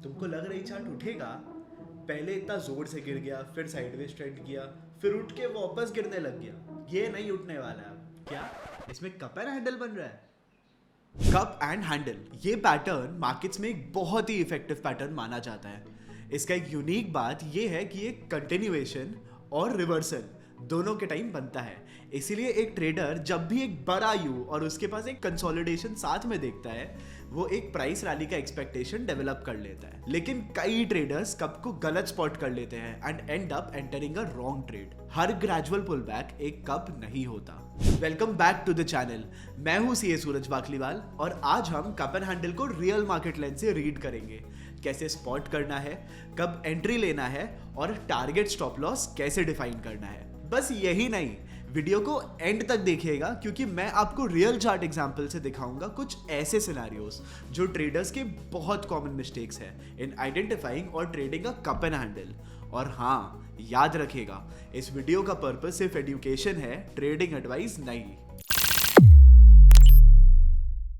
तुमको लग रही चार्ट उठेगा? पहले इतना जोर से गिर गया, फिर साइडवेज ट्रेंड किया, फिर उठ के वापस गिरने लग गया। ये नहीं उठने वाला है अब। क्या इसमें कप एंड हैंडल बन रहा है? कप एंड हैंडल ये पैटर्न मार्केट्स में एक बहुत ही इफेक्टिव पैटर्न माना जाता है। इसका एक यूनिक बात ये है कि ये कंटिन्यूएशन और रिवर्सल दोनों के टाइम बनता है। इसीलिए एक ट्रेडर जब भी एक बड़ा यू और उसके पास एक कंसोलिडेशन साथ में देखता है, वो एक प्राइस रैली का एक्सपेक्टेशन डेवलप कर लेता है। लेकिन कई ट्रेडर्स कप को गलत स्पॉट कर लेते हैं and end up entering a wrong trade. हर ग्रेजुअल पुल बैक एक कप नहीं होता। Welcome back to the channel. मैं हूं सीए सूरज बाखलीवाल और आज हम कप एंड हैंडल को रियल मार्केट लेंस से रीड करेंगे। कैसे स्पॉट करना है, कब एंट्री लेना है और टारगेट स्टॉप लॉस कैसे डिफाइन करना है। बस यही नहीं, वीडियो को एंड तक देखिएगा क्योंकि मैं आपको रियल चार्ट एग्जांपल से दिखाऊंगा कुछ ऐसे सिनेरियोस जो ट्रेडर्स के बहुत कॉमन मिस्टेक्स हैं इन आइडेंटिफाइंग और trading a cup and handle. और हाँ, याद रखिएगा, इस वीडियो का पर्पस सिर्फ एजुकेशन है, ट्रेडिंग एडवाइस नहीं।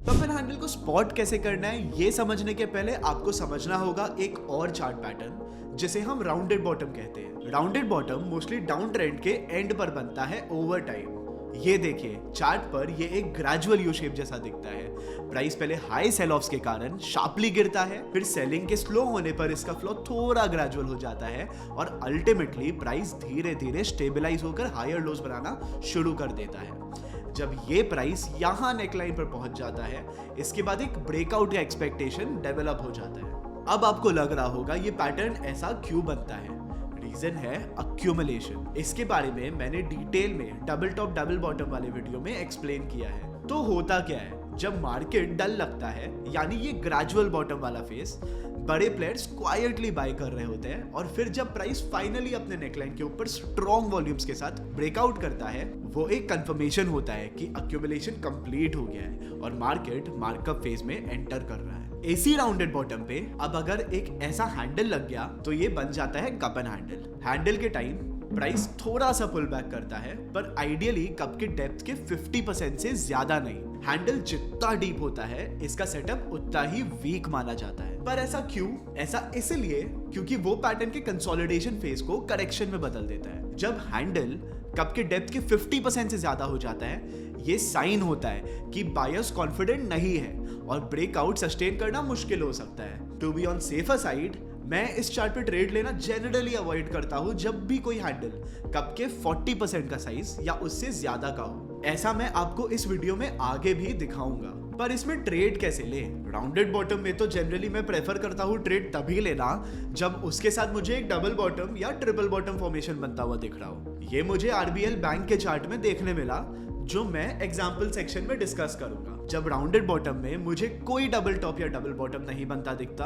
कप एंड हैंडल को स्पॉट कैसे करना है ये समझने के पहले आपको समझना होगा एक और चार्ट पैटर्न जिसे हम राउंडेड बॉटम कहते हैं। Rounded bottom mostly down trend के एंड पर बनता है ओवर टाइम। ये देखिए चार्ट पर ये एक ग्रेजुअल यू शेप जैसा दिखता है। प्राइस पहले हाई सेल ऑफ्स के कारण शार्पली गिरता है, फिर सेलिंग के स्लो होने पर इसका फ्लो थोड़ा ग्रेजुअल हो जाता है और अल्टीमेटली प्राइस धीरे धीरे स्टेबलाइज होकर हायर लोज बनाना शुरू कर देता है। जब ये प्राइस यहाँ नेकलाइन पर पहुंच जाता है, इसके बाद एक ब्रेकआउट का एक्सपेक्टेशन डेवलप हो जाता है। अब आपको लग रहा होगा ये पैटर्न ऐसा क्यों बनता है। रीजन है अक्यूमुलेशन। इसके बारे में मैंने डिटेल में डबल टॉप डबल बॉटम वाले वीडियो में एक्सप्लेन किया है। तो होता क्या है, जब मार्केट डल लगता है यानी ये ग्रेजुअल बॉटम वाला फेस, बड़े प्लेयर्स क्वाइटली बाय कर रहे होते हैं और फिर जब प्राइस फाइनली अपने नेकलाइन के ऊपर स्ट्रॉन्ग वॉल्यूम्स के साथ ब्रेकआउट करता है, वो एक कंफर्मेशन होता है कि अक्यूमुलेशन कंप्लीट हो गया है और मार्केट मार्कअप फेज में एंटर कर रहा है। इसी राउंडेड बॉटम पे अब अगर एक ऐसा हैंडल लग गया तो ये बन जाता है कप एंड हैंडल। हैंडल के टाइम प्राइस थोड़ा सा पुल बैक करता है, पर आइडियली कप के डेप्थ के 50% से ज्यादा नहीं। हैंडल जितना डीप होता है, इसका सेटअप उतना ही वीक माना जाता है। पर ऐसा क्यों? ऐसा इसलिए क्योंकि वो पैटर्न के कंसोलिडेशन फेज को करेक्शन में बदल देता है। जब हैंडल कप के डेप्थ के 50% से ज्यादा हो जाता है, ये साइन होता है कि बायर्स कॉन्फिडेंट नहीं है और ब्रेकआउट सस्टेन करना मुश्किल हो सकता है। To be on safer side, मैं इस चार्ट पे ट्रेड लेना जनरली अवॉइड करता हूं जब भी कोई हैंडल कप के 40% का साइज या उससे ज्यादा का हो। ऐसा मैं आपको इस वीडियो में आगे भी दिखाऊंगा। पर इसमें ट्रेड कैसे ले? राउंडेड बॉटम में तो जनरली मैं प्रेफर करता हूँ ट्रेड तभी लेना जब उसके साथ मुझे एक डबल बॉटम या ट्रिपल बॉटम फॉर्मेशन बनता हुआ दिख रहा हो। ये मुझे आरबीएल बैंक के चार्ट में देखने मिला, जो मैं एग्जाम्पल सेक्शन में डिस्कस करूंगा। जब राउंडेड बॉटम में मुझे कोई डबल टॉप या डबल बॉटम नहीं बनता दिखता,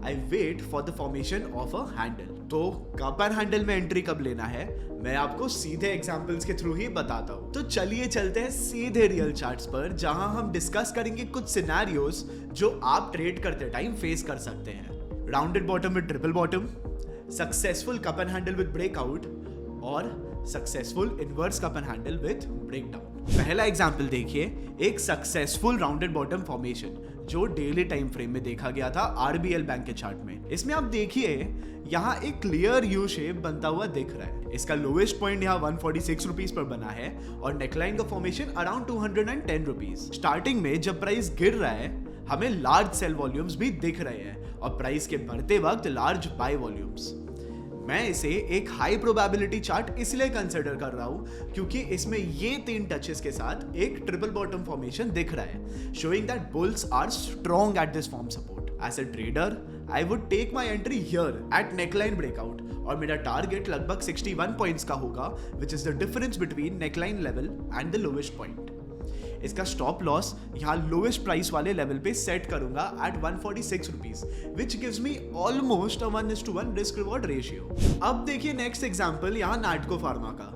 I wait for the formation of a handle. तो कप एंड हैंडल में एंट्री कब लेना है, मैं आपको सीधे एग्जाम्पल्स के थ्रू ही बताता हूँ। तो चलिए चलते हैं सीधे रियल चार्ट्स पर, जहां हम डिस्कस करेंगे कुछ सिनेरियोस जो आप ट्रेड करते टाइम फेस कर सकते हैं। Rounded bottom with triple bottom, successful cup and handle with breakout और successful inverse cup and handle with breakdown. पहला एग्जांपल देखिए, एक सक्सेसफुल राउंडेड बॉटम फॉर्मेशन जो डेली टाइम फ्रेम में देखा गया था आरबीएल बैंक के चार्ट में। इसमें आप देखिए यहाँ एक क्लियर यू शेप बनता हुआ दिख रहा है। इसका लोएस्ट पॉइंट यहाँ 146 रुपीज पर बना है और नेकलाइन का फॉर्मेशन अराउंड 210 रुपीज। स्टार्टिंग में जब प्राइस गिर रहा है, हमें लार्ज सेल वॉल्यूम्स भी दिख रहे हैं और प्राइस के बढ़ते वक्त लार्ज बाय वॉल्यूम्स। मैं इसे एक हाई प्रोबेबिलिटी चार्ट इसलिए कंसिडर कर रहा हूं क्योंकि इसमें ये 3 टचेस के साथ एक ट्रिपल बॉटम फॉर्मेशन दिख रहा है, showing that bulls are strong at this form support. As a trader I would take my entry here at neckline breakout और मेरा टारगेट लगभग 61 पॉइंट्स का होगा, which is the difference between neckline level and the lowest point. इसका stop loss यहाँ lowest price वाले level पे set करूंगा at 146 rupees, which gives me almost 1:1 risk reward ratio. अब देखिए नेक्स्ट एग्जांपल यहाँ नाटको फार्मा का।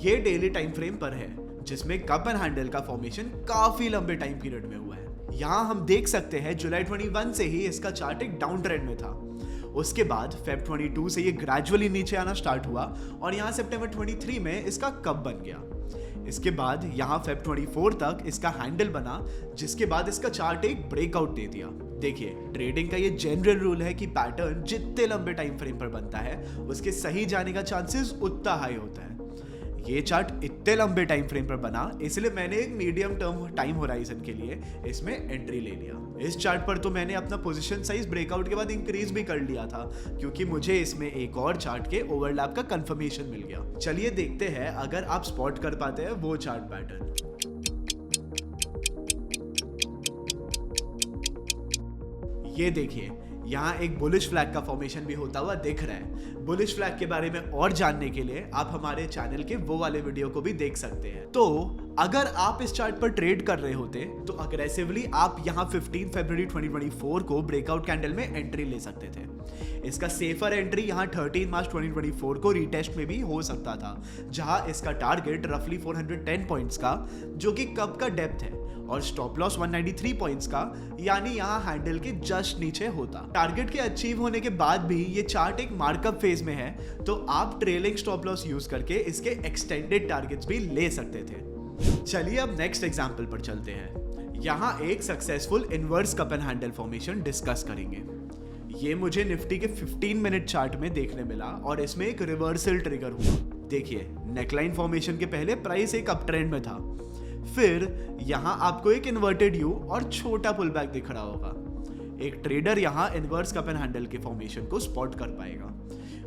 ये डेली टाइम फ्रेम पर है जिसमें कप एंड हैंडल का फॉर्मेशन काफी लंबे टाइम पीरियड में हुआ है। यहाँ हम देख सकते हैं जुलाई 21 से ही इसका चार्ट एक डाउन ट्रेंड में था। उसके बाद फेब 22 से ये ग्रेजुअली नीचे आना स्टार्ट हुआ और यहाँ सितंबर 23 में इसका कप बन गया। इसके बाद यहाँ फेब 24 तक इसका हैंडल बना, जिसके बाद इसका चार्ट एक ब्रेकआउट दे दिया। देखिए, ट्रेडिंग का ये जनरल रूल है कि पैटर्न जितने लंबे टाइम फ्रेम पर बनता है उसके सही जाने का चांसेस उतना हाई होता है। ये चार्ट इतने लंबे टाइम फ्रेम पर बना, इसलिए मैंने एक मीडियम टर्म टाइम होराइजन के लिए इसमें एंट्री ले लिया। इस चार्ट पर तो मैंने अपना पोजीशन साइज ब्रेकआउट के बाद इंक्रीज भी कर लिया था, क्योंकि मुझे इसमें एक और चार्ट के ओवरलैप का कंफर्मेशन मिल गया। चलिए देखते हैं अगर आप स्पॉट कर पाते हैं वो चार्ट पैटर्न। ये देखिए, यहाँ एक बुलिश फ्लैग का फॉर्मेशन भी होता हुआ दिख रहा है। बुलिश फ्लैग के बारे में और जानने के लिए आप हमारे चैनल के वो वाले वीडियो को भी देख सकते हैं। तो अगर आप इस चार्ट पर ट्रेड कर रहे होते तो अग्रेसिवली आप यहाँ 15 फरवरी 2024 को ब्रेकआउट कैंडल में एंट्री ले सकते थे। इसका सेफर एंट्री यहाँ 13 मार्च 2024 को रीटेस्ट में भी हो सकता था, जहां इसका टारगेट रफली 410 पॉइंट्स का, जो कि कप का डेप्थ है, और स्टॉप लॉस 193 पॉइंट्स का, यानी यहाँ हैंडल के जस्ट नीचे होता। टारगेट के अचीव होने के बाद भी ये चार्ट एक मार्कअप फेज में है, तो आप ट्रेलिंग स्टॉप लॉस यूज करके इसके एक्सटेंडेड टारगेट्स भी ले सकते थे। चलिए अब नेक्स्ट एग्जांपल पर चलते हैं। यहाँ एक successful inverse cup and handle formation discuss करेंगे। ये मुझे निफ्टी के 15 मिनट चार्ट में देखने मिला और इसमें एक रिवर्सल ट्रिगर हुआ। देखिए, नेकलाइन फॉर्मेशन के पहले प्राइस एक अप ट्रेंड में था, फिर यहाँ आपको एक इन्वर्टेड यू और छोटा पुल बैक दिख रहा होगा। एक ट्रेडर यहाँ इनवर्स कप एंड हैंडल के फॉर्मेशन को स्पॉट कर पाएगा।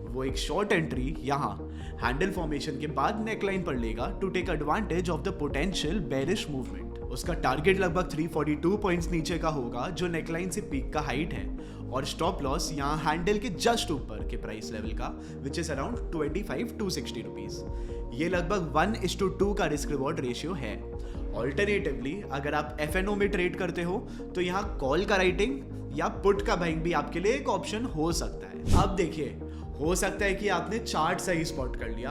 वो एक शॉर्ट एंट्री यहाँ हैंडल फॉर्मेशन के बाद नेकलाइन पर लेगा to take advantage of the potential bearish movement. उसका टारगेट लगभग 342 पॉइंट्स नीचे का होगा, जो नेकलाइन से पीक का हाइट है, और स्टॉप लॉस यहाँ हैंडल के जस्ट ऊपर के प्राइस लेवल का, विच इज अराउंड 25-260 रुपीज। ये लगभग 1:2 का रिस्क रिवॉर्ड रेशियो है। ऑल्टरनेटिवली अगर आप FNO में ट्रेड करते हो तो यहाँ कॉल का राइटिंग या पुट का बाइंग भी आपके लिए एक ऑप्शन हो सकता है। अब देखिए, हो सकता है कि आपने चार्ट सही स्पॉट कर लिया,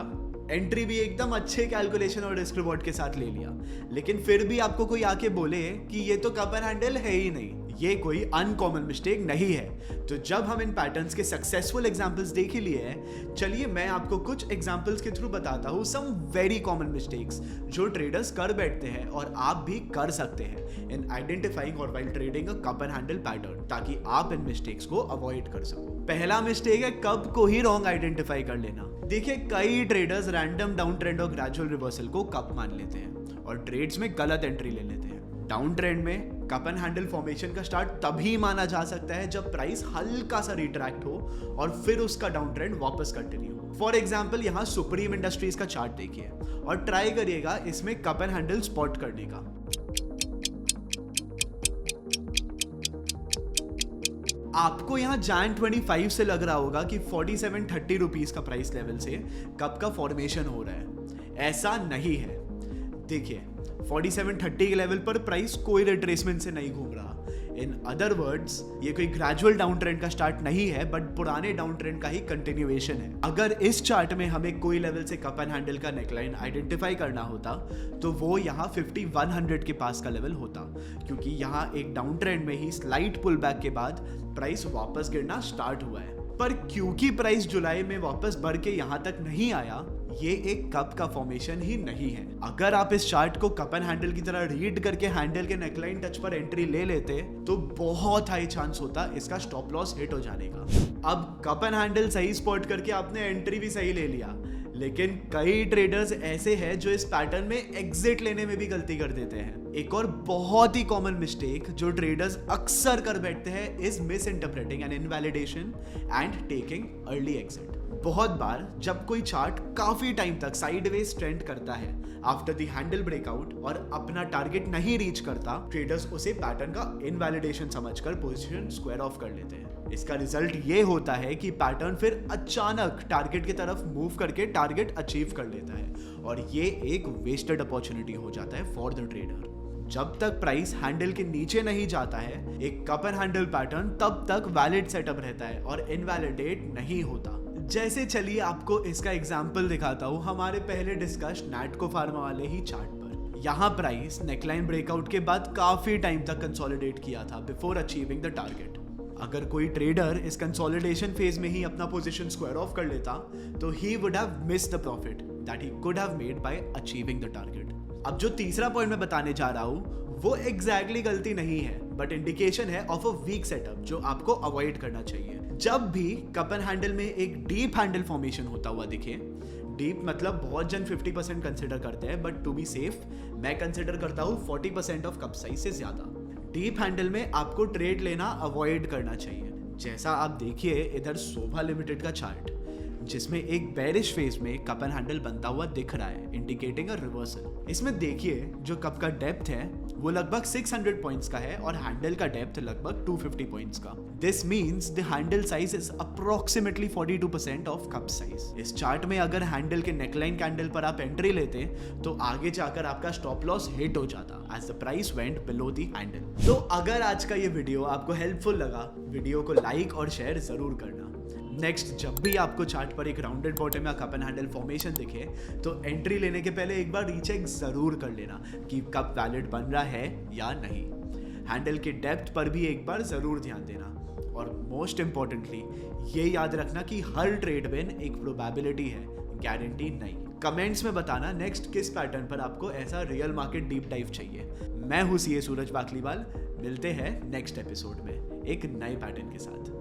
एंट्री भी एकदम अच्छे कैलकुलेशन और रिस्क रिवॉर्ड के साथ ले लिया, लेकिन फिर भी आपको कोई आके बोले कि ये तो कप एंड हैंडल है ही नहीं, ये कोई अनकॉमन मिस्टेक नहीं है। तो जब हम इन पैटर्न्स के सक्सेसफुल एग्जांपल्स देख ही लिए हैं, चलिए मैं आपको कुछ एग्जांपल्स के थ्रू बताता हूँ सम वेरी कॉमन मिस्टेक्स जो ट्रेडर्स कर बैठते हैं और आप भी कर सकते हैं इन आइडेंटिफाइंग और while trading a cup and handle pattern, ताकि आप इन मिस्टेक्स को अवॉइड कर सको। पहला मिस्टेक है कप को ही रॉन्ग आइडेंटिफाई कर लेना। देखिए, कई ट्रेडर्स रैंडम डाउन ट्रेंड और ग्रेजुअल रिवर्सल को कप मान लेते हैं और ट्रेड्स में गलत एंट्री ले लेते हैं। डाउन ट्रेंड में कप एंड हैंडल फॉर्मेशन का स्टार्ट तभी माना जा सकता है जब प्राइस हल्का सा रिट्रैक्ट हो और फिर उसका डाउन ट्रेंड वापस कंटिन्यू हो। फॉर एग्जांपल, यहाँ सुप्रीम इंडस्ट्रीज का चार्ट देखिए और ट्राई करिएगा इसमें कप एंड हैंडल स्पॉट करने का। आपको यहाँ Jan 25 से लग रहा होगा कि 4730 रुपीज का प्राइस लेवल से कप का फॉर्मेशन हो रहा है। ऐसा नहीं है। देखिए, 4730 के लेवल पर प्राइस कोई रिट्रेसमेंट से नहीं घूम रहा। इन अदर वर्ड्स, ये कोई ग्रेजुअल डाउन ट्रेंड का स्टार्ट नहीं है, बट पुराने डाउन ट्रेंड का ही कंटिन्यूएशन है। अगर इस चार्ट में हमें कोई लेवल से कप एंड हैंडल का नेकलाइन आइडेंटिफाई करना होता तो वो यहाँ 5100 के पास का लेवल होता, क्योंकि यहाँ एक डाउन ट्रेंड में ही स्लाइट पुल बैक के बाद प्राइस वापस गिरना स्टार्ट हुआ है। पर क्योंकि प्राइस जुलाई में वापस बढ़ के यहाँ तक नहीं आया, ये एक कप का फॉर्मेशन ही नहीं है। अगर आप इस चार्ट को कप एंड हैंडल की तरह रीड करके हैंडल के नेकलाइन टच पर एंट्री ले लेते तो बहुत हाई चांस होता इसका स्टॉप लॉस हिट हो जाने का। अब कप एंड हैंडल सही स्पॉट करके आपने एंट्री भी सही ले लिया, लेकिन कई ट्रेडर्स ऐसे हैं जो इस पैटर्न में एग्जिट लेने में भी गलती कर देते हैं। एक और बहुत ही कॉमन मिस्टेक जो ट्रेडर्स अक्सर कर बैठते हैं is misinterpreting an invalidation and taking early exit. बहुत बार जब कोई चार्ट काफी टाइम तक साइडवेज ट्रेंड करता है आफ्टर द हैंडल ब्रेकआउट और अपना टारगेट नहीं रीच करता, ट्रेडर्स उसे पैटर्न का इनवैलिडेशन समझकर पोजीशन स्क्वायर ऑफ कर लेते हैं। इसका रिजल्ट ये होता है कि पैटर्न फिर अचानक टारगेट की तरफ मूव करके टारगेट अचीव कर लेता है और ये एक वेस्टेड अपॉर्चुनिटी हो जाता है फॉर द ट्रेडर। जब तक प्राइस हैंडल के नीचे नहीं जाता है, एक कप एंड हैंडल पैटर्न तब तक वैलिड सेटअप रहता है और इनवैलिडेट नहीं होता। जैसे चलिए आपको इसका एग्जाम्पल दिखाता हूँ हमारे पहले डिस्कस नैटको फार्मा वाले ही चार्ट पर। यहाँ प्राइस नेकलाइन ब्रेकआउट के बाद काफी टाइम तक कंसोलिडेट किया था बिफोर अचीविंग द टारगेट। अगर कोई ट्रेडर इस कंसोलिडेशन फेज में ही अपना पोजीशन स्क्वायर ऑफ कर लेता तो he would have missed the profit that he could have made by achieving the target. अब जो तीसरा पॉइंट मैं बताने जा रहा हूँ वो एग्जैक्टली गलती नहीं है, बट इंडिकेशन है ऑफ अ वीक सेटअप जो आपको अवॉइड करना चाहिए। जब भी कप एंड हैंडल में एक डीप हैंडल फॉर्मेशन होता हुआ दिखे, डीप मतलब बहुत जन 50% कंसिडर करते हैं, बट टू बी सेफ मैं कंसिडर करता हूँ 40% ऑफ कप साइज से ज्यादा। डीप हैंडल में आपको ट्रेड लेना अवॉइड करना चाहिए। जैसा आप देखिए इधर शोभा लिमिटेड का चार्ट, जिसमें एक बेरिश फेज में कप एंड हैंडल बनता हुआ दिख रहा है, इंडिकेटिंग अ रिवर्सल। इसमें देखिए जो कप का डेप्थ है वो लगभग 600 पॉइंट्स का है और हैंडल का डेप्थ लगभग 250 पॉइंट्स का। This means the handle size is approximately 42% of cup size. इस चार्ट में अगर हैंडल के नेकलाइन कैंडल पर आप एंट्री लेते तो आगे जाकर आपका स्टॉप लॉस हिट हो जाता as the price went below the handle. तो अगर आज का ये वीडियो आपको हेल्पफुल लगा, वीडियो को लाइक और शेयर जरूर करना। नेक्स्ट जब भी आपको चार्ट पर एक राउंडेड बॉटम या कप एंड हैंडल फॉर्मेशन दिखे तो एंट्री लेने के पहले एक बार रीचेक जरूर कर लेना कि कप वैलिड बन रहा है या नहीं। हैंडल के डेप्थ पर भी एक बार जरूर ध्यान देना और मोस्ट इंपॉर्टेंटली ये याद रखना कि हर ट्रेड विन एक प्रोबेबिलिटी है, गारंटी नहीं। कमेंट्स में बताना नेक्स्ट किस पैटर्न पर आपको ऐसा रियल मार्केट डीप डाइव चाहिए। मैं हूं सीए सूरज बाकलीवाल, मिलते हैं नेक्स्ट एपिसोड में एक नए पैटर्न के साथ।